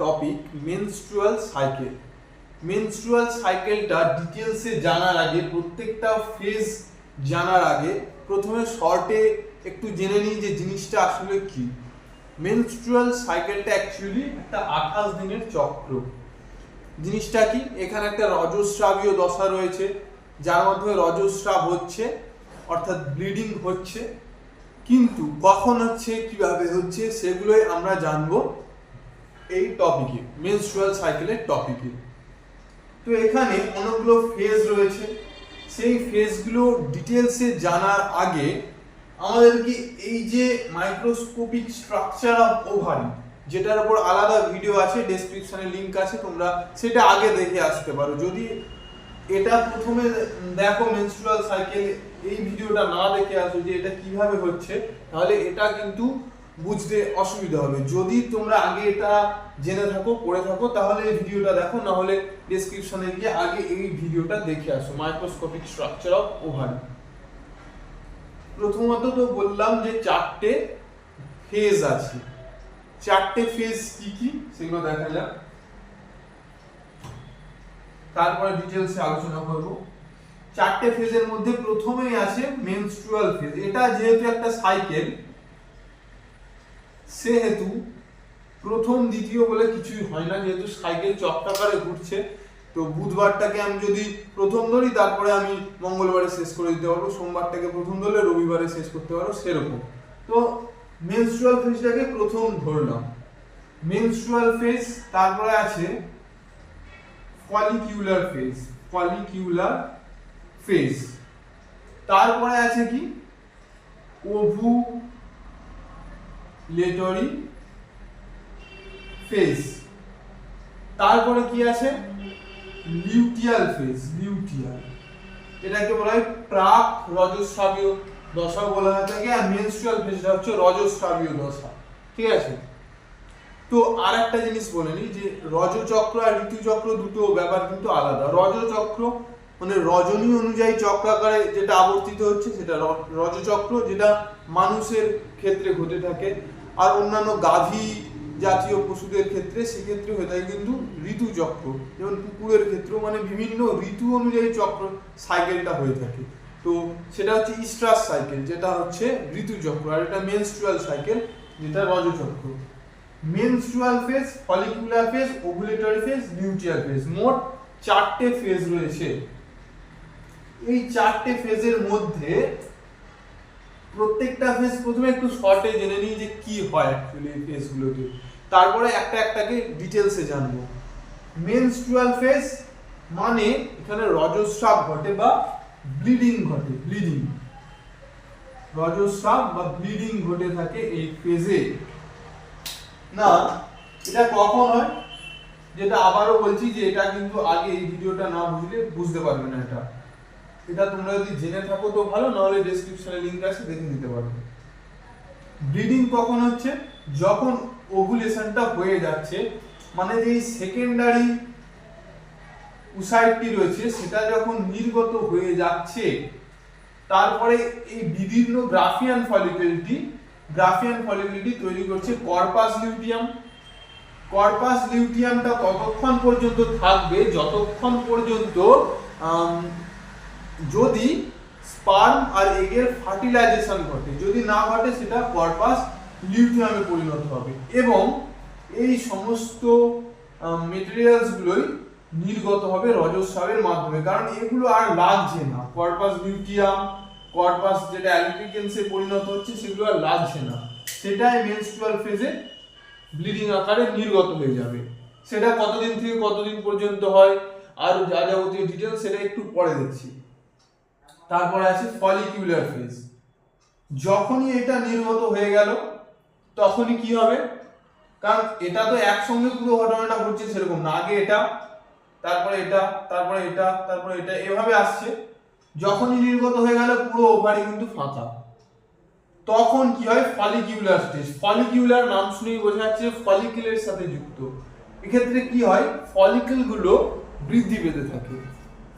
Topic menstrual cycle. Menstrual সাইকেলটা ডিটেলসে জানার আগে, প্রত্যেকটা ফেজ জানার আগে প্রথমে শর্টে একটু জেনে নিই যে জিনিসটা আসলে কি। মেনস্ট্রুয়াল সাইকেলটা অ্যাকচুয়ালি একটা 28 দিনের চক্র। জিনিসটা কি, এখানে একটা রজস্রাবীয় দশা রয়েছে যার মাধ্যমে রজস্রাব হচ্ছে, অর্থাৎ ব্লিডিং হচ্ছে, কিন্তু কখন হচ্ছে, কিভাবে হচ্ছে, সেগুলোই আমরা জানবো এই টপিকে, মেনস্ট্রুয়াল সাইকেলের টপিকে। তো এখানে অনেকগুলো ফেজ রয়েছে, সেই ফেজগুলো ডিটেলসে জানার আগে আমাদেরকে এই যে মাইক্রোস্কোপিক স্ট্রাকচার অফ ওভারি, যেটার উপর আলাদা ভিডিও আছে, ডেসক্রিপশনে লিংক আছে, তোমরা সেটা আগে দেখে আসতে পারো। যদি এটা প্রথমে দেখো মেনস্ট্রুয়াল সাইকেল, এই ভিডিওটা না দেখে আসো যে এটা কিভাবে হচ্ছে, তাহলে এটা কিন্তু বুঝতে অসুবিধা হবে। যদি তোমরা আগে এটা জেনে থাকো, পড়ে থাকো, তাহলে এই ভিডিওটা দেখো, না হলে ডেসক্রিপশনে গিয়ে আগে এই ভিডিওটা দেখে আসো, মাইক্রোস্কোপিক স্ট্রাকচার অফ ওভারি। প্রথমত তো বললাম যে 4টে ফেজ আছে। 4টে ফেজ কি কি সেগুলো দেখা যাক, তারপরে ডিটেলসে আলোচনা করব। 4টে ফেজের মধ্যে প্রথমেই আছে মেনস্ট্রুয়াল ফেজ। এটা যেহেতু একটা সাইকেল, সেহেতু প্রথম দ্বিতীয় বলে কিছুই হয় না, যেহেতু সাইকেল চক্রাকারে ঘুরছে। তো বুধবারটাকে আমি যদি প্রথম ধরি, তারপরে আমি মঙ্গলবারে শেষ করে দিতে পারবো, সোমবারটাকে প্রথম ধরলে রবিবারে শেষ করতে পারবো, সেরকম। তো মেনস্ট্রুয়াল ফেজটাকে প্রথম ধরলাম, মেনস্ট্রুয়াল ফেজ। তারপরে আছে ফলিকিউলার ফেজ, ফলিকিউলার ফেজ। তারপরে আছে কি, ওভুলেটরি ফেজ। তারপরে কি আছে, লিউটিয়াল ফেজ, লিউটিয়াল। এটাকে বলা হয় প্রাক রজস্রাবীয় দশা বলা হয়ে থাকে, আর মেনস্ট্রুয়াল ফেজটা হচ্ছে রজস্রাবীয় দশা। ঠিক আছে। তো আর একটা জিনিস বলে নিই যে রজচক্র আর ঋতুচক্র দুটো ব্যাপার কিন্তু আলাদা। রজচক্র মানে রজনী অনুযায়ী চক্রাকারে যেটা আবর্তিত হচ্ছে সেটা রজচক্র, যেটা মানুষের ক্ষেত্রে ঘটে থাকে, আর অন্যান্য গাভী জাতীয় পশুদের ক্ষেত্রে সেক্ষেত্রে হয়ে থাকে কিন্তু ঋতুচক্র। যেমন কুকুরের ক্ষেত্রে মানে বিভিন্ন ঋতু অনুযায়ী চক্র সাইকেলটা হয়ে থাকে। তো সেটা হচ্ছে ইস্ট্রাস সাইকেল, যেটা হচ্ছে ঋতুচক্র, আর এটা মেনস্ট্রুয়াল সাইকেল, যেটা রজচক্র। Menstrual phase, follicular phase, ovulatory phase, luteal phase, মোট 4টে ফেজ রয়েছে। এই 4টে ফেজের মধ্যে প্রত্যেকটা ফেজ প্রথমে একটু শর্টে জেনে নিই যে কি হয় অ্যাকচুয়ালি এই ফেজগুলোতে, তারপরে একটা একটাকে ডিটেলসে জানবো। মেনস্ট্রুয়াল ফেজ মানে এখানে রজস্রাব ঘটে বা ব্লিডিং ঘটে, ব্লিডিং, রজস্রাব বা ব্লিডিং ঘটে থাকে এই ফেজে। না, এটা কখন হয়, যেটা আবারও বলছি যে এটা কিন্তু আগে এই ভিডিওটা না বুঝলে বুঝতে পারবে না। এটা তোমরা যদি জেনে থাকো তো ভালো, না হলে ডেসক্রিপশনে লিংক আছে, দেখে নিতে পারবে। ব্লিডিং কখন হচ্ছে, যখন ওভুলেশনটা হয়ে যাচ্ছে, মানে যে সেকেন্ডারি উসাইটটি রয়েছে সেটা যখন নির্গত হয়ে যাচ্ছে, তারপরে এই বিভিন্ন গ্রাফিয়ান ফলিকলটি তৈরি করছে কর্পাস লিউটিয়াম। কর্পাস লিউটিয়ামটা ততক্ষণ পর্যন্ত থাকবে যতক্ষণ পর্যন্ত যদি স্পার্ম আর এগের ফার্টিলাইজেশন ঘটে। যদি না ঘটে সেটা কর্পাস লিউটিয়ামে পরিণত হবে, এবং এই সমস্ত মেটেরিয়ালস গুলোই নির্গত হবে রজস্রাবের মাধ্যমে, কারণ এগুলো আর লাগছে না। কর্পাস লিউটিয়াম, কর্পাস যেটা অ্যালবিকেন্সে পরিণত হচ্ছে, সেগুলো আর লাগছে না, সেটাই মেনস্ট্রুয়াল ফেজে ব্লিডিং আকারে নির্গত হয়ে যাবে। সেটা কতদিন থেকে কতদিন পর্যন্ত হয় আর যা যাবতীয় ডিটেইলস সেটা একটু পরে দেখছি। তারপরে আছে ফলিকিউলার ফেজ। যখনই এটা নির্গত হয়ে গেল তখনই কি হবে, কারণ এটা তো একসঙ্গে পুরো ঘটনাটা ঘটছে সেরকম না, আগে এটা, তারপরে এটা, তারপরে এটা, তারপরে এটা, এভাবে আসছে। যখনই নির্গত হয়ে গেল পুরো ওভারি কিন্তু ফাঁকা, তখন কি হয়, ফলিকিউলার স্টেজ। ফলিকিউলার নাম শুনেই বোঝা যাচ্ছে ফলিকেলের সাথে যুক্ত। এক্ষেত্রে কি হয়, ফলিকেল গুলো বৃদ্ধি পেতে থাকে।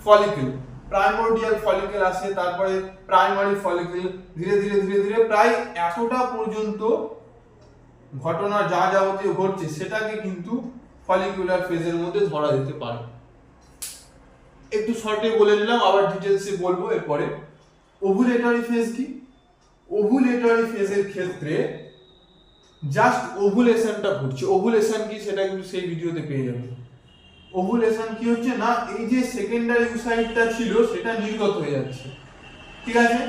ফলিকেল, প্রাইমোরডিয়াল ফলিকেল আসে, তারপরে প্রাইমারি ফলিকেল, ধীরে ধীরে ধীরে ধীরে প্রায় এতটা পর্যন্ত ঘটনা যা যাবতীয় ঘটছে সেটাকে কিন্তু ফলিকুলার ফেজের মধ্যে ধরা যেতে পারে। একটু শর্টে বলে নিলাম, আবার ডিটেলসে বলবো এরপরে। ওভুলেটরি ফেজ কি? ওভুলেটরি ফেজের ক্ষেত্রে জাস্ট ওভুলেশনটা ঘটছে। ওভুলেশন কি সেটা কিন্তু সেই ভিডিওতে পেয়ে যাবে। ওভুলেশন কি হচ্ছে না, এই যে সেকেন্ডারি ওসাইটটা ছিল সেটা নির্গত হয়ে যাচ্ছে, ঠিক আছে?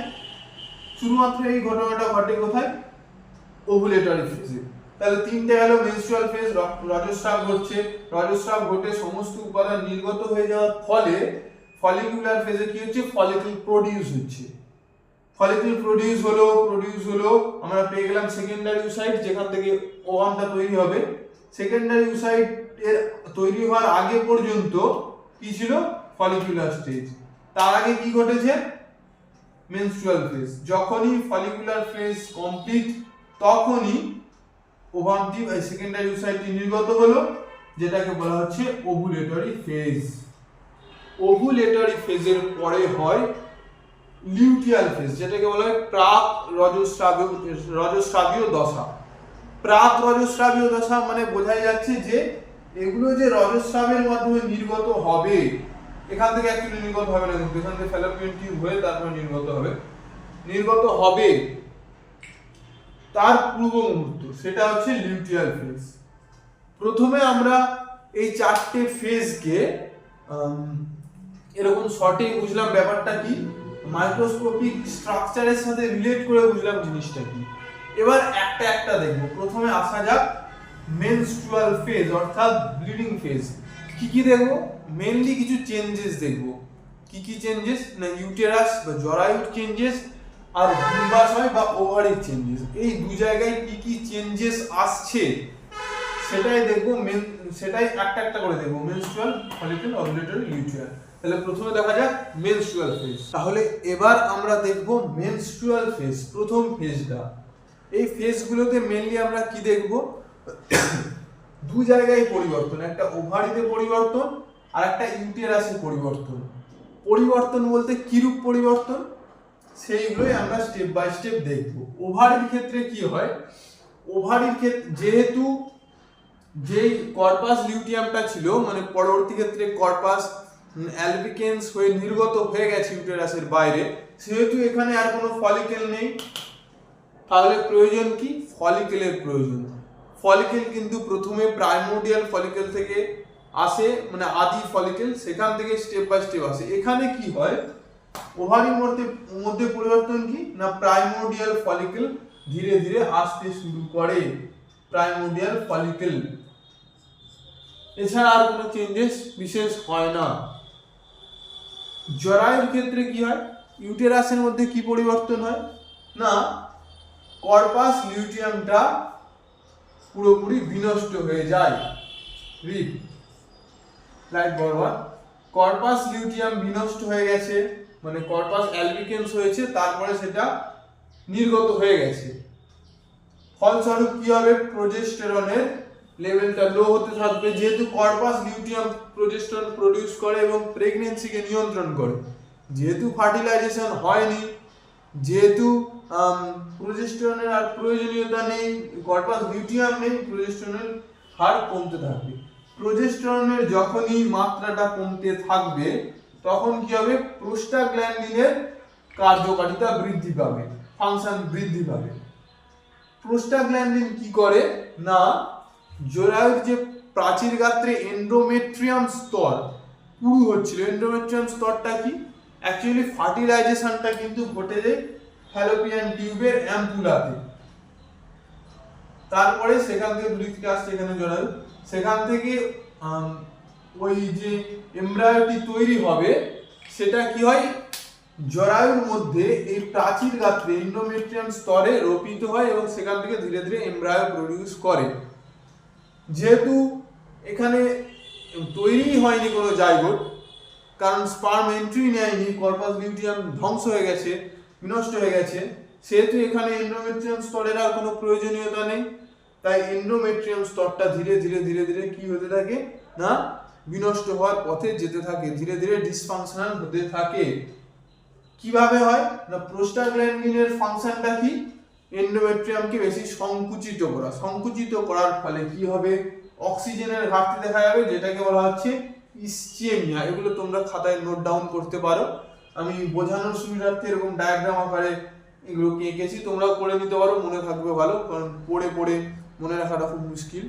শুধুমাত্র এই ঘটনাটা ঘটে কোথায়? ওভুলেটরি ফেজে। তাহলে তিনটে গেল, মেনস্ট্রুয়াল ফেজ, রজস্রাব ঘটছে, রজস্রাব ঘটে সমস্ত উপাদান নির্গত হয়ে যাওয়ার ফলে ফলিকুলার ফেজে কি হচ্ছে? ফলিকল প্রোডিউস হচ্ছে। ফলিকল প্রোডিউস হলো আমরা পেয়ে গেলাম সেকেন্ডারি ওসাইট, যেখান থেকে ওভামটা তৈরি হবে। সেকেন্ডারি ওসাইট এর তৈরি হওয়ার আগে পর্যন্ত কি ছিল? Follicular stage. তার আগে কি ঘটেছে? Menstrual phase. যখনই ফলিকুলার ফেজ কমপ্লিট তখনই ওভামটি সেকেন্ডারি ওসাইটটি নির্গত হলো, যেটাকে বলা হচ্ছে ওভুলেটরি ফেজ। ওভুলেটরি ফেজের পরে হয় লিউটিয়াল ফেজ, যেটাকে বলা হয় প্রাক রজস্রাবীয় দশা। প্রাক রজস্রাবীয় দশা মানে বোঝাই যাচ্ছে যে এগুলো যে রজস্রাবের মাধ্যমে নির্গত হবে, এখান থেকে অ্যাকচুয়ালি নির্গত হবে না, কিন্তু এখান থেকে ফ্যালোপিয়ান টিউব হয়ে তারপর নির্গত হবে তার পূর্ব মুহূর্ত, সেটা হচ্ছে লিউটিয়াল ফেজ। প্রথমে আমরা এই চারটে ফেজকে এরকম শর্টে বুঝলাম ব্যাপারটা কি, মাইক্রোস্কোপিক স্ট্রাকচারের সাথে রিলেট করে বুঝলাম জিনিসটা কি। এবার একটা একটা দেখবো। প্রথমে আসা যাক মেনস্ট্রুয়াল ফেজ অর্থাৎ ব্লিডিং ফেজ। কি দেখবো? মেইনলি কিছু চেঞ্জেস দেখবো। কি চেঞ্জেস না, ইউটেরাস বা জরায়ুর চেঞ্জেস আর ডিম্বাশয় বা ওভারির চেঞ্জেস। এই দু জায়গায় কি চেঞ্জেস আসছে সেটাই দেখবো। সেটাই একটা একটা করে দেখবো, মেনস্ট্রুয়াল, ফলিকল, ওভুলেটরি, লিউটিয়াল। তাহলে প্রথমে দেখা যাক মেনস্ট্রুয়াল ফেজ। তাহলে এবার আমরা দেখবো মেনস্ট্রুয়াল ফেজ, প্রথম ফেজটা। এই ফেজগুলোতে মেইনলি আমরা কি দেখবো? দু জায়গায় পরিবর্তন, একটা ওভারিতে পরিবর্তন আর একটা ইউটেরাসে পরিবর্তন। পরিবর্তন বলতে কিরূপ পরিবর্তন সেইগুলোই আমরা স্টেপ বাই স্টেপ দেখবো। ওভারির ক্ষেত্রে কি হয়? ওভারির ক্ষেত্রে যেহেতু যেই কর্পাস লিউটিয়ামটা ছিল, মানে পরবর্তী ক্ষেত্রে কর্পাস অ্যালবিকেন্স হয়ে নির্গত হয়ে গেছে ইউটেরাসের বাইরে, সেহেতু এখানে আর কোনো ফলিকেল নেই। তাহলে প্রয়োজন কি? ফলিকেলের প্রয়োজন। ফলিকেল কিন্তু প্রথমে প্রাইমোর্ডিয়াল ফলিকেল থেকে আসে, মানে আদি ফলিকেল, সেখান থেকে স্টেপ বাই স্টেপ আসে। এখানে কি হয়? ওভারির মধ্যে পরিবর্তন কি না, প্রাইমোর্ডিয়াল ফলিকেল ধীরে ধীরে আসতে শুরু করে, প্রাইমোর্ডিয়াল ফলিকেল। এছাড়া আর কোনো চেঞ্জেস বিশেষ হয় না। জরায়ুর ক্ষেত্রে কি হয়? ইউটেরাসের মধ্যে কি পরিবর্তন হয় না, কর্পাস লিউটিয়ামটা পুরোপুরি বিনষ্ট হয়ে যায়। লাইট বরাবর কর্পাস লিউটিয়াম বিনষ্ট হয়ে গেছে, মানে কর্পাস অ্যালবিকেন্স হয়েছে, তারপরে সেটা নির্গত হয়ে গেছে। ফলস্বরূপ কি হবে? প্রোজেস্টেরনের লেভেলটা লো হতে থাকবে, যেহেতু কর্পাস লিউটিয়াম প্রোজেস্টেরন প্রডিউস করে এবং প্রেগন্যান্সিকে নিয়ন্ত্রণ করে। যেহেতু ফার্টিলাইজেশন হয়নি, যেহেতু প্রোজেস্টেরনের আর প্রয়োজনীয়তা নেই, কর্পাস লিউটিয়াম নেই, প্রোজেস্টেরনের হার কমতে থাকবে। প্রোজেস্টেরনের যখনই মাত্রাটা কমতে থাকবে তখন কি হবে? প্রোস্টাগ্ল্যান্ডিনের কার্যকারিতা বৃদ্ধি পাবে, ফাংশন বৃদ্ধি পাবে। প্রোস্টাগ্ল্যান্ডিন কি করে না, জরায়ুর যে প্রাচীর গাত্রে এন্ডোমেট্রিয়াম স্তর পুরু হচ্ছিল, এন্ডোমেট্রিয়াম স্তরটা কি? অ্যাকচুয়ালি ফার্টিলাইজেশনটা কিন্তু ঘটে যায় ফ্যালোপিয়ান টিউবের অ্যাম্পুলাতে। তারপরে সেখান থেকে বৃক্কে আসছে এখানে জরায়ু, সেখান থেকে ওই যে এমব্রায়োটি তৈরি হবে সেটা কি হয়? জরায়ুর মধ্যে এই প্রাচীর গাত্রে এন্ডোমেট্রিয়াম স্তরে রোপিত হয় এবং সেখান থেকে ধীরে ধীরে এমব্রায়ো প্রডিউস করে। যেহেতু এখানে তৈরি হয়নি কোনো জাইগোট, কারণ স্পার্ম এন্ট্রি নেয়নি, কর্পাস লিউটিয়াম ধ্বংস হয়ে গেছে, বিনষ্ট হয়ে গেছে, সেহেতু এখানে এন্ডোমেট্রিয়াম স্তরের আর কোনো প্রয়োজনীয়তা নেই। তাই এন্ডোমেট্রিয়াম স্তরটা ধীরে ধীরে ধীরে ধীরে কি হতে থাকে না, বিনষ্ট হওয়ার পথে যেতে থাকে, ধীরে ধীরে ডিসফাংশনাল হতে থাকে। কিভাবে হয় না, প্রোস্টাগ্ল্যান্ডিনের ফাংশনটা কি? এন্ডোমেট্রিয়ামকে বেশি সংকুচিত করা। সংকুচিত করার ফলে কি হবে? অক্সিজেনের ঘাটতি দেখা যাবে, যেটাকে বলা হচ্ছে ইসচেমিয়া। এগুলো তোমরা খাতায় নোট ডাউন করতে পারো, আমি বোঝানোর সুবিধার্থে এরকম ডায়াগ্রাম আকারে এগুলোকে এঁকেছি, তোমরাও করে নিতে পারো, মনে থাকবে ভালো, কারণ পড়ে পড়ে মনে রাখাটা খুব মুশকিল।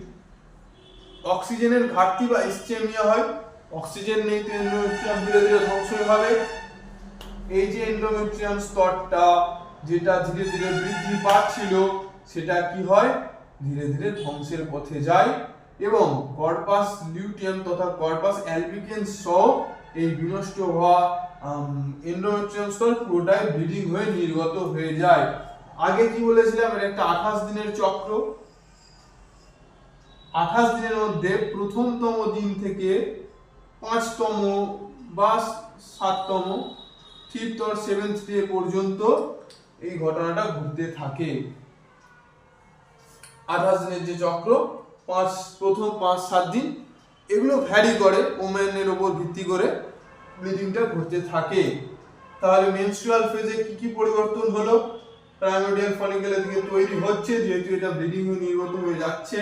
অক্সিজেনের ঘাটতি বা ইসচেমিয়া হয়, অক্সিজেন নেই তো এন্ডোমেট্রিয়াম ধীরে ধীরে ধ্বংস হবে। এই যে এন্ডোমেট্রিয়াম স্তরটা যেটা ধীরে ধীরে বৃদ্ধি পাচ্ছিল, সেটা কি হয়, ধীরে ধীরে ধ্বংসের পথে যায়, এবং কর্পাস লিউটিয়াম তথা কর্পাস অ্যালবিকেন্স সহ এই বিনষ্ট হওয়া এন্ডোমেট্রিয়াম স্তর পুরোটাই ব্লিডিং হয়ে নির্গত হয়ে যায়। আগে কি বলেছিলাম, এর একটা 28 দিনের চক্র। 28 দিনের মধ্যে প্রথমতম দিন থেকে 5তম বা 7তম, 5th or 7th ডে পর্যন্ত এই ঘটনাটা ঘটতে থাকে। 28 দিনের যে চক্র, প্রথম 5-7 দিন, এগুলো ভ্যারি করে, ওমেনের উপর ভিত্তি করে ব্লিডিংটা ঘটতে থাকে। তাহলে মেনস্ট্রুয়াল ফেজে কি কি পরিবর্তন হলো, প্রাইমোর্ডিয়াল ফলিকেলের দিকে তৈরি হচ্ছে, যেহেতু এটা ব্লিডিং হয়ে নির্গত হয়ে যাচ্ছে,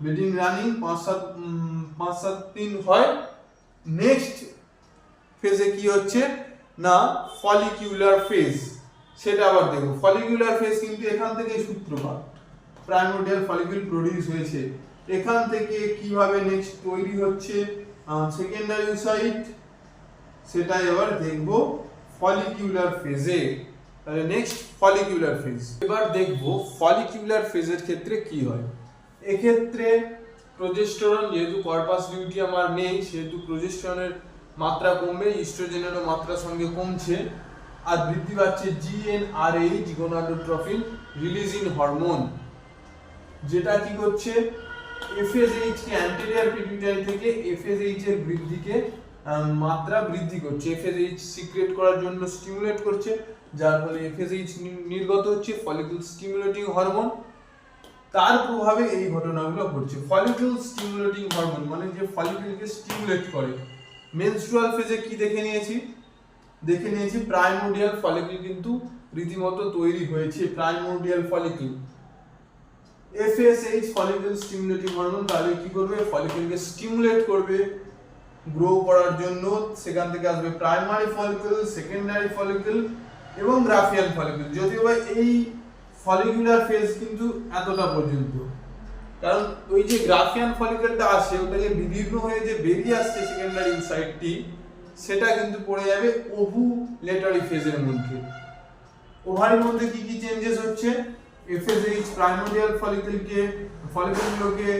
ব্লিডিং রানিং 5-7 দিন হয়। নেক্সট ফেজে কি হচ্ছে না, ফলিকিউলার ফেজ, সেটা আবার দেখো। ফলিকিউলার ফেজ কিন্তু এখান থেকেই সূত্রপাত, প্রাইমোর্ডিয়াল ফলিকিউল প্রোডিউস হয়েছে, এখান থেকে কিভাবে নেক্সট তৈরি হচ্ছে সেকেন্ডারি ওসাইট, সেটাই এবার দেখবো ফলিকিউলার ফেজে। তাহলে নেক্সট ফলিকিউলার ফেজ, এবার দেখবো ফলিকিউলার ফেজের ক্ষেত্রে কি হয়। এক্ষেত্রে প্রোজেস্টেরন, যেহেতু কর্পাস লিউটিয়াম আর নেই, সেহেতু প্রোজেস্টেরনের মাত্রা কমবে, ইস্ট্রোজেনেরও মাত্রার সঙ্গে কমছে, আর বৃদ্ধি পাচ্ছে জিএনআরএইচ, গোনাডোট্রফিন রিলিজিং হরমোন, যেটা কি করছে, এফএসএইচ কে অ্যান্টেরিয়র পিটুইটারি থেকে এফএসএইচ এর বৃদ্ধিকে মাত্রা বৃদ্ধি করছে, এফএসএইচ সিক্রেট করার জন্য স্টিমুলেট করছে, যার ফলে এফএসএইচ নির্গত হচ্ছে, ফলিকুল স্টিমুলেটিং হরমোন, তার প্রভাবে এই ঘটনাগুলো ঘটছে। ফলিকুল স্টিমুলেটিং হরমোন মানে যে ফলিকুলকে স্টিমুলেট করে। মেনস্ট্রুয়াল ফেজে কি দেখে নিয়েছি প্রাইমোর্ডিয়াল ফলিকুল কিন্তু রীতিমতো তৈরি হয়েছে, primordial follicle. FSH follicle stimulating hormone তাহলে কি করবে, ফলিকুলকে স্টিমুলেট করবে গ্রো করার জন্য, সেখান থেকে আসবে প্রাইমারি ফলিকুল, সেকেন্ডারি ফলিকুল এবং গ্রাফিয়ান ফলিকুল। যদিও বা এই ফলিকুলার ফেজ কিন্তু এতটা পর্যন্ত, কারণ ওই যে গ্রাফিয়ান ফলিকুলটা আসে, ওটাকে বিদীর্ণ হয়ে যে বেরিয়ে আসছে সেকেন্ডারি ওসাইটটি, সেটা কিন্তু পড়ে যাবে ওভুলেটরি ফেজের মধ্যে। ওভারির মধ্যে কি কি চেঞ্জেস হচ্ছে, এফএসএইচ প্রাইমোর্ডিয়াল ফলিকুলগুলোকে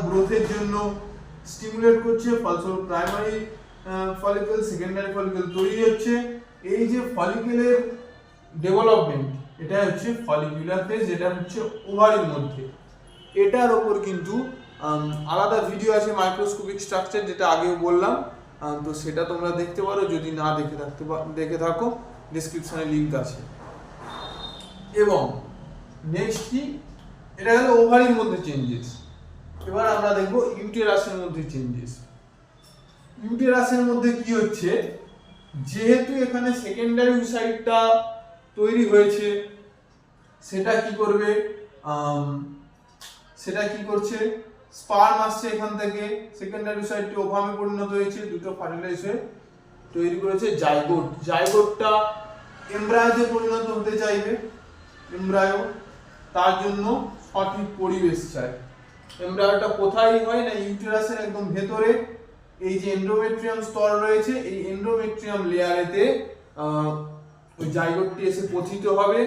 গ্রোথের জন্য স্টিমুলেট করছে, ফলস্বরূপ প্রাইমারি ফলিকুল, সেকেন্ডারি ফলিকুল তৈরি হচ্ছে। এই যে ফলিকুলের ডেভেলপমেন্ট, এটা হচ্ছে ফলিকুলার ফেজ, যেটা হচ্ছে ওভারির মধ্যে। এটার ওপর কিন্তু আলাদা ভিডিও আছে, মাইক্রোস্কোপিক স্ট্রাকচার, যেটা আগেও বললাম, তো সেটা তোমরা দেখতে পারো, যদি না দেখে থাকো ডেসক্রিপশনে লিংক আছে। এবং নেক্সট কি, এটা গেল ওভারির মধ্যে চেঞ্জেস। এবার আমরা দেখবো ইউটেরাসের মধ্যে চেঞ্জেস। ইউটেরাসের মধ্যে কি হচ্ছে, যেহেতু এখানে সেকেন্ডারি ওসাইটটা তৈরি হয়েছে, সেটা কি করছে, স্পার্ম আসছে এখান থেকে, সেকেন্ডারি ওসাইটটি ওভামে পরিণত হয়েছে, দুটো ফার্টিলাইজ হয়ে তৈরি করেছে জাইগোট। জাইগোটটা এমব্রায়োতে পরিণত হতে চাইবে, এমব্রায়ো, তার জন্য সঠিক পরিবেশ চাই। এমব্রায়োটা কোথায় হয় না, ইউটেরাসের একদম ভেতরে এই যে এন্ডোমেট্রিয়াম স্তর রয়েছে, এই এন্ডোমেট্রিয়াম লেয়ারেতে ওই জাইগোটটি এসে পতিত হবে,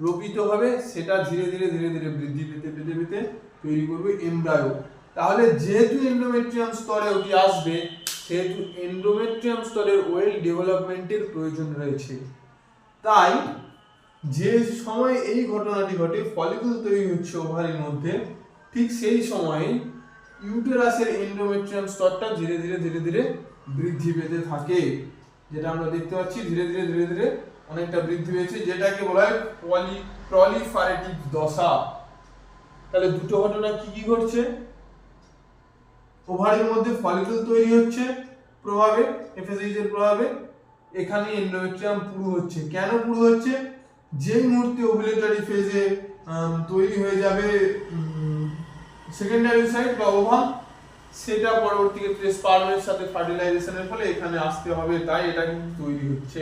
রোপিত হবে, সেটা ধীরে ধীরে বৃদ্ধি পেতে তৈরি করবে এমব্রায়ো। তাহলে যেহেতু এন্ডোমেট্রিয়াম স্তরে ওটি আসবে, সেহেতু এন্ডোমেট্রিয়াম স্তরের ওয়েল ডেভেলপমেন্টের প্রয়োজন রয়েছে। তাই যে সময় এই ঘটনাটি ঘটে, ফলিকুল তৈরি হচ্ছে ওভারির মধ্যে, ঠিক সেই সময় ইউটেরাসের এন্ডোমেট্রিয়াম স্তরটা ধীরে ধীরে বৃদ্ধি পেতে থাকে, যেটা আমরা দেখতে পাচ্ছি ধীরে ধীরে অনেকটা বৃদ্ধি পেয়েছে, যেটাকে বলা হয় প্রলিফারেটিভ দশা। তাহলে দুটো ঘটনা কি ঘটছে, ওভারির মধ্যে ফলিকুল তৈরি হচ্ছে প্রভাবে, এফএসএইচ এর প্রভাবে, এখানে এন্ডোমেট্রিয়াম পুরু হচ্ছে। কেন পুরু হচ্ছে, যেই মুহূর্তে ওভুলেটরি ফেজে তৈরি হয়ে যাবে সেকেন্ডারি সাইট বা ওভাম, সেটা পরবর্তী ক্ষেত্রে স্পার্মের সাথে ফার্টিলাইজেশনের ফলে এখানে আসতে হবে, তাই এটা কিন্তু তৈরি হচ্ছে,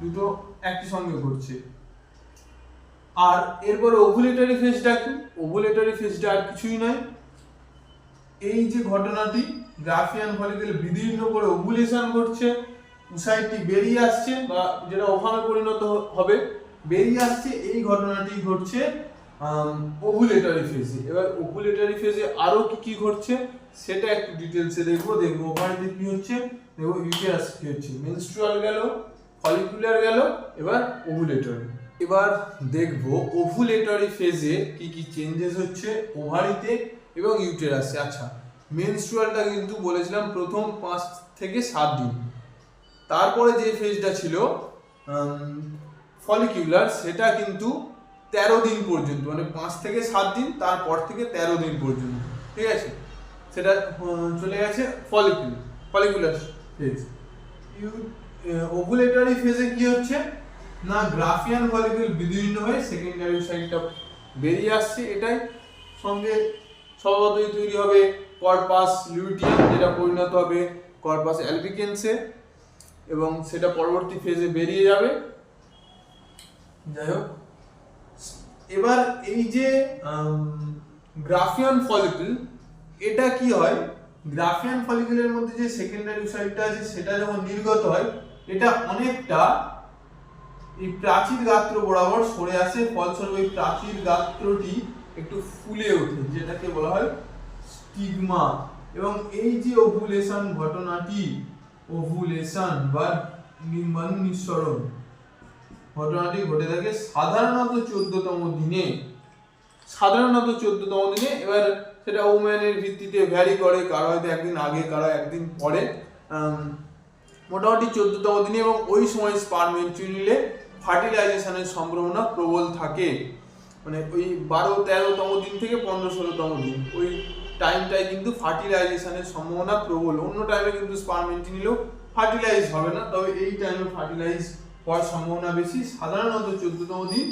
দুটো একই সঙ্গে ঘটছে। আর এরপর ওভুলেটরি ফেজটা কি? ওভুলেটরি ফেজটা আর কিছুই নয়, এই যে ঘটনাটি গ্রাফিয়ান ফলিকল বিদীর্ণ করে ওভুলেশন ঘটছে, উসাইটটি বেরিয়ে আসছে বা যেটা ওভামে পরিণত হবে বেরিয়ে আসছে, এই ঘটনাটি ঘটছে ওভুলেটরি ফেজে। এবার ওভুলেটরি ফেজে আরো কি কি ঘটছে সেটা একটু ডিটেইলসে দেখবো। ওভারিতে কি হচ্ছে, দেখো ইউটেরাস কি হচ্ছে, মেনস্ট্রুয়াল গেল, ফলিকুলার গেল, এবার ওভুলেটরি। এবার দেখবো ওভুলেটরি ফেজে কি কি চেঞ্জেস হচ্ছে ওভারিতে এবং ইউটেরাসে। আচ্ছা, মেনস্ট্রুয়ালটা কিন্তু বলেছিলাম প্রথম 5 থেকে 7 দিন, তারপরে যে ফেজটা ছিল ফলিকুলার সেটা কিন্তু 13 দিন পর্যন্ত, মানে 5 থেকে 7 দিন, তারপর থেকে 13 দিন পর্যন্ত, ঠিক আছে, সেটা চলে গেছে ফলিকুলার ফেজ। ওভুলেটরি ফেজে কি হচ্ছে না, গ্রাফিয়ান ফলিকুল বিদীর্ণ হয়ে সেকেন্ডারি সাইটটা বেরিয়ে আসছে, এটাই সঙ্গে স্বভাবতই তৈরি হবে কর্পাস লিউটিয়াম, যেটা পরিণত হবে কর্পাস অ্যালবিকেন্সে এবং সেটা পরবর্তী ফেজে বেরিয়ে যাবে। যাই হোক, এবার এই যে গ্রাফিয়ান ফলিকুল, এটা কি হয়, গ্রাফিয়ান ফলিকুলের মধ্যে যে সেকেন্ডারি সাইটটা আছে সেটা যখন নির্গত হয়, এটা অনেকটা এই প্রাচীর গাত্র বরাবর সরে আসে, ফলস্বরূপ এই প্রাচীর গাত্রটি একটু ফুলে ওঠে, যেটাকে বলা হয় স্টিগমা। এবং এই যে ওভুলেশন ঘটনাটি, ওভুলেশন বা নিঃসরণ ঘটনাটি ঘটে থাকে সাধারণত 14তম দিনে, এবার সেটা ওম্যানের ভিত্তিতে ভ্যারি করে, কারো হয়তো একদিন আগে, কারো একদিন পরে, মোটামুটি 14তম দিনে। এবং ওই সময় স্পার্ম এন্ট্রি নিলে ফার্টিলাইজেশনের সম্ভাবনা প্রবল থাকে, মানে ওই 12-13তম দিন থেকে 15-16তম দিন, ওই টাইমটাই কিন্তু ফার্টিলাইজেশনের সম্ভাবনা প্রবল। অন্য টাইমে কিন্তু স্পার্ম এন্ট্রি নিলেও ফার্টিলাইজ হবে না, তবে এই টাইমে ফার্টিলাইজ হওয়ার সম্ভাবনা বেশি, সাধারণত 14তম দিন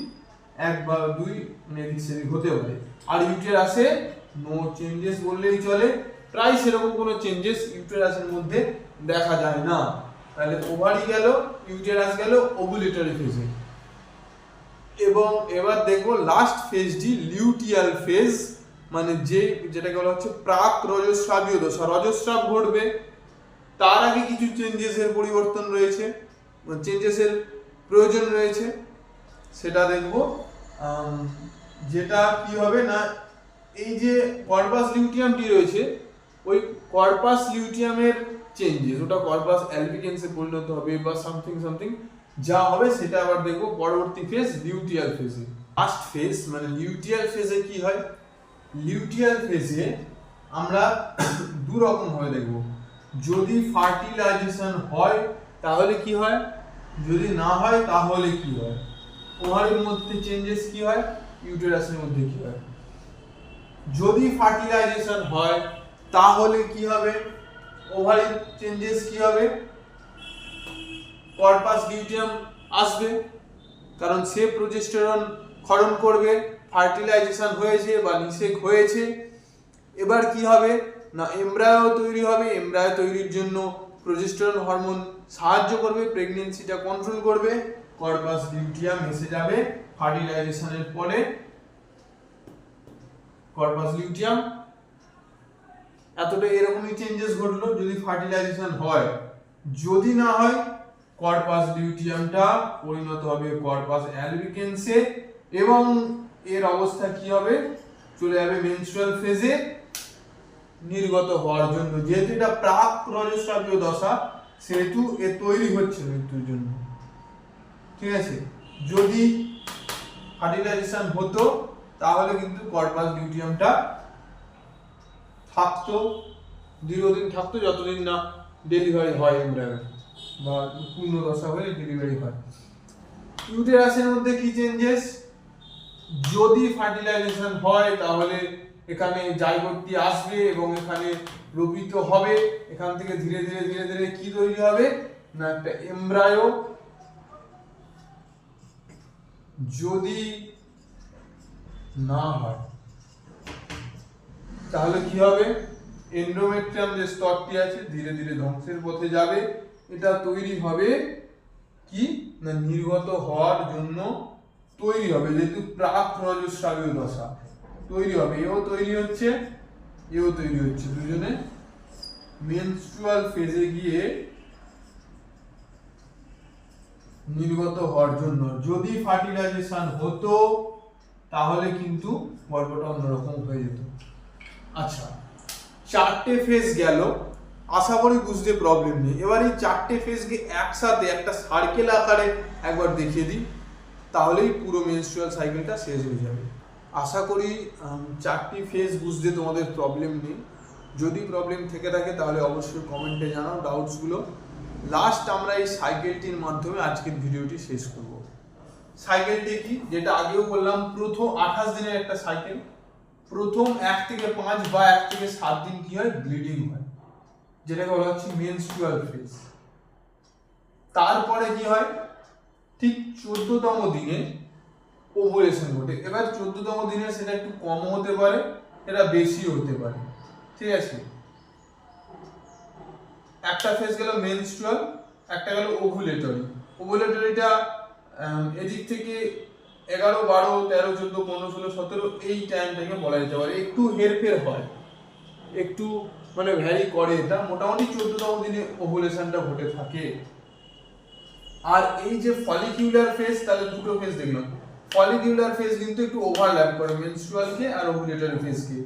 1 বা 2 মানে এদিক সেদিক হতে পারে। আর ইউটেরাসে নো চেঞ্জেস বললেই চলে, প্রায় সেরকম কোনো চেঞ্জেস ইউটেরাসের মধ্যে দেখা যায় না। তাহলে ওভারি গেল, ইউটেরাস গেল ওভুলেটরি ফেজে। এবং এবার দেখবো লাস্ট ফেজটি লিউটিয়াল ফেজ, মানে যেটাকে বলা হচ্ছে প্রাক রজস্রাবীয় দশা, রজস্রাব ঘটবে, তার আগে কিছু চেঞ্জেসের পরিবর্তন রয়েছে, চেঞ্জেসের প্রয়োজন রয়েছে, সেটা দেখবো। যেটা কি হবে না, এই যে কর্পাস লিউটিয়ামটি রয়েছে, ওই কর্পাস লিউটিয়ামের চেঞ্জেস, ওটা কর্পাস অ্যালবিকেন্সে পরিণত হবে বা সামথিং যা হবে সেটা আবার দেখবো পরবর্তী ফেজ লিউটিয়াল ফেজে। লাস্ট ফেজ মানে লিউটিয়াল ফেজে কি হয়, লিউটিয়াল ফেজে আমরা দু রকম ভাবে দেখবো, যদি ফার্টিলাইজেশন হয় তাহলে কি হয়, যদি না হয় তাহলে কি হয়, ওভারির মধ্যে চেঞ্জেস কি হয়, ইউটেরাসের মধ্যে কি হয়। যদি ফার্টিলাইজেশন হয় তাহলে কি হবে, ওভারির চেঞ্জেস কি হবে, কর্পাস লিউটিয়াম আসবে, কারণ সে প্রোজেস্টেরন ক্ষরণ করবে, ফার্টিলাইজেশন হয়েছে বা নিষেক হয়েছে। এবার কি হবে না, এমব্রায়ো তৈরি হবে, এমব্রায়ো তৈরির জন্য প্রোজেস্টেরন হরমোন সাহায্য করবে, প্রেগন্যান্সিটা কন্ট্রোল করবে, কর্পাস লিউটিয়াম এসে যাবে ফার্টিলাইজেশনের পরে। কর্পাস লিউটিয়াম এতটা এরকমই চেঞ্জেস ঘটলো যদি ফার্টিলাইজেশন হয়। যদি না হয় কর্পাস লিউটিয়ামটা পরিণত হবে কর্পাস অ্যালবিকেন্সে এবং এর অবস্থা কি হবে, চলে যাবে মেনস্ট্রুয়াল ফেজে নির্গত হওয়ার জন্য। যেহেতু এটা প্রাক রজস্রাবীয় দশা সেহেতু এ তৈরি হচ্ছে মৃত্যুর জন্য, ঠিক আছে। যদি ফার্টিলাইজেশন হতো তাহলে কিন্তু কর্পাস লিউটিয়ামটা থাকতো, দীর্ঘদিন থাকতো, যতদিন না ডেলিভারি হয় এমব্রায়ো বা পূর্ণ দশা হয়ে ডেলিভারি হয়। ইউটেরাসের মধ্যে কি চেঞ্জেস, যদি ফার্টিলাইজেশন হয় তাহলে এখানে জাইগোটটি আসবে এবং এখানে রোপিত হবে, এখান থেকে ধীরে ধীরে কি তৈরি হবে না একটা এমব্রায়ো। যদি না হয় তাহলে কি হবে, এন্ডোমেট্রিয়াম যে স্তরটি আছে ধীরে ধীরে ধ্বংসের পথে যাবে। এটা তৈরি হবে কি না নির্গত হওয়ার জন্য তৈরি হবে, যেহেতু প্রাক রজস্রাবীয় দশা তৈরি হবে, এও তৈরি হচ্ছে এও তৈরি হচ্ছে, দুজনে মেনস্ট্রুয়াল ফেজে গিয়ে নির্গত হওয়ার জন্য। যদি ফার্টিলাইজেশন হতো তাহলে কিন্তু গল্পটা অন্যরকম হয়ে যেত। আচ্ছা, 4টে ফেজ গেল, আশা করি বুঝতে প্রবলেম নেই। এবার এই 4টে ফেজকে একসাথে একটা সার্কেল আকারে একবার দেখিয়ে দিই, তাহলেই পুরো মেনস্ট্রুয়াল সাইকেলটা শেষ হয়ে যাবে। আশা করি 4টি ফেজ বুঝতে তোমাদের প্রবলেম নেই। যদি প্রবলেম থেকে থাকে তাহলে অবশ্যই কমেন্টে জানাও ডাউটসগুলো। লাস্ট আমরা এই সাইকেলটির মাধ্যমে আজকের ভিডিওটি শেষ করব। সাইকেলটি কি, যেটা আগেও বললাম, প্রথম 28 দিনের একটা সাইকেল। প্রথম 1 থেকে 5 বা 1 থেকে 7 দিন কি হয়, ব্লিডিং হয়, যেটাকে বলা হচ্ছে মেনস্ট্রুয়াল ফেজ। তারপরে কি হয়, ঠিক 14তম দিনে ওভুলেশন ঘটে। এবার 14তম দিনে সেটা একটু কম হতে পারে, এটা বেশি হতে পারে, ঠিক আছে। একটা ফেজ গেল মেনস্ট্রুয়াল, একটা গেল ওভুলেটরি। ওভুলেটরিটা এদিক থেকে 11, 12, 13, 14, 15, 16, 17 এই টাইমটাকে বলা যেতে পারে। একটু হেরফের হয়, একটু মানে ভ্যারি করে, এটা মোটামুটি 14তম দিনে ওভুলেশনটা ঘটে থাকে। আর এই যে ফলিকিউলার ফেজ, তাহলে দুটো ফেজ দেখলাম। ফলিকিউলার ফেজ কিন্তু একটু ওভারল্যাপ করে মেনস্ট্রুয়ালকে আর ওভুলেটরি ফেজকে।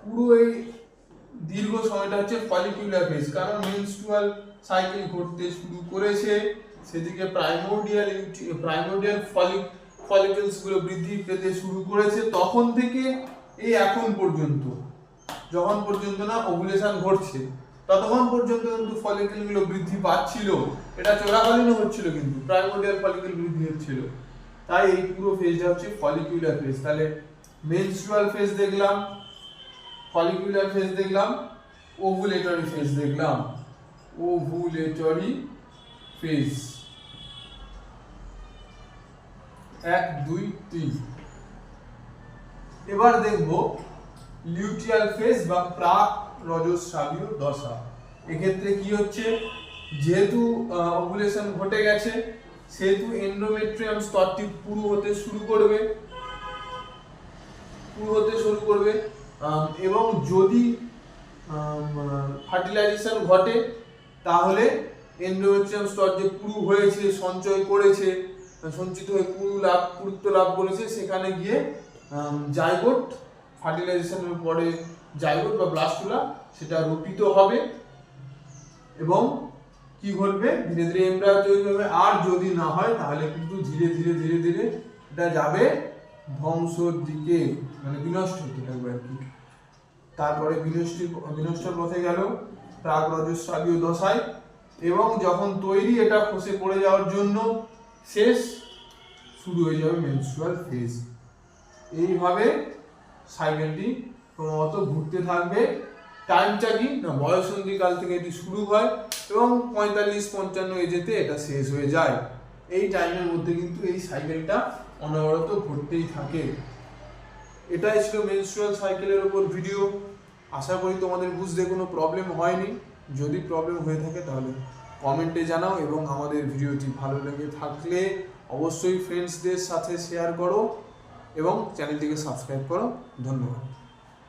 পুরো এই দীর্ঘ সময়টা হচ্ছে ফলিকিউলার ফেজ, কারণ মেনস্ট্রুয়াল সাইকেল ঘটতে শুরু করেছে, সেদিকে প্রাইমোরডিয়াল ফলিকলস গুলো বৃদ্ধি পেতে শুরু করেছে, তখন থেকে এই এখন পর্যন্ত, যখন পর্যন্ত না ওভুলেশন ঘটছে ততক্ষণ পর্যন্ত কিন্তু ফলিকল গুলো বৃদ্ধি পাচ্ছিল। এটা চলাকালীনও হচ্ছিল, কিন্তু প্রাইমোরডিয়াল ফলিকল বৃদ্ধি হচ্ছিল। তাই এই পুরো ফেজটা হচ্ছে ফলিকিউলার ফেজ। তাহলে মেনস্ট্রুয়াল ফেজ দেখলাম, ফলিকুলার ফেজ দেখলাম, ওভুলেটরি ফেজ দেখলাম, ওভুলেটরি ফেজ 1, 2, 3। এবার দেখব লিউটিয়াল ফেজ বা প্রাক রজস্রাবীয় দশা। এক্ষেত্রে কি হচ্ছে, যেহেতু ওভুলেশন ঘটে গেছে সেহেতু এন্ডোমেট্রিয়াম স্তরটি পুরু হতে শুরু করবে এবং যদি ফার্টিলাইজেশন ঘটে তাহলে এন্ডোমেট্রিয়াম স্তর যে পুরু হয়েছে, সঞ্চয় করেছে, সঞ্চিত হয়ে পুরুত্ব লাভ করেছে, সেখানে গিয়ে জাইগোট, ফার্টিলাইজেশনের পরে জাইগোট বা ব্লাস্টুলা সেটা রূপিত হবে এবং কি ঘটবে, ধীরে ধীরে এমব্রায়ো তৈরি হবে। আর যদি না হয় তাহলে কিন্তু ধীরে ধীরে এটা যাবে ধ্বংসর দিকে, মানে বিনষ্ট হতে থাকবে আর কি। তারপরে বিনষ্টের পথে গেল প্রাক রজস্রাবীয় দশায়, এবং যখন তৈরি এটা খসে পড়ে যাওয়ার জন্য শেষ, শুরু হয়ে যাবে মেনস্ট্রুয়াল ফেজ। এইভাবে সাইকেলটি ক্রমাগত ঘুরতে থাকবে। টাইমটা কি না, বয়ঃসন্ধিকাল থেকে এটি শুরু হয় এবং 45-55 এজেতে এটা শেষ হয়ে যায়। এই টাইমের মধ্যে কিন্তু এই সাইকেলটা অনবরত ঘুরতেই থাকে। এটাই ছিল মেনস্ট্রুয়াল সাইকেলের উপর ভিডিও। আশা করি তোমাদের বুঝতে কোনো প্রবলেম হয়নি। যদি প্রবলেম হয়ে থাকে তাহলে কমেন্টে জানাও, এবং আমাদের ভিডিওটি ভালো লেগে থাকলে অবশ্যই ফ্রেন্ডসদের সাথে শেয়ার করো এবং চ্যানেলটিকে সাবস্ক্রাইব করো। ধন্যবাদ।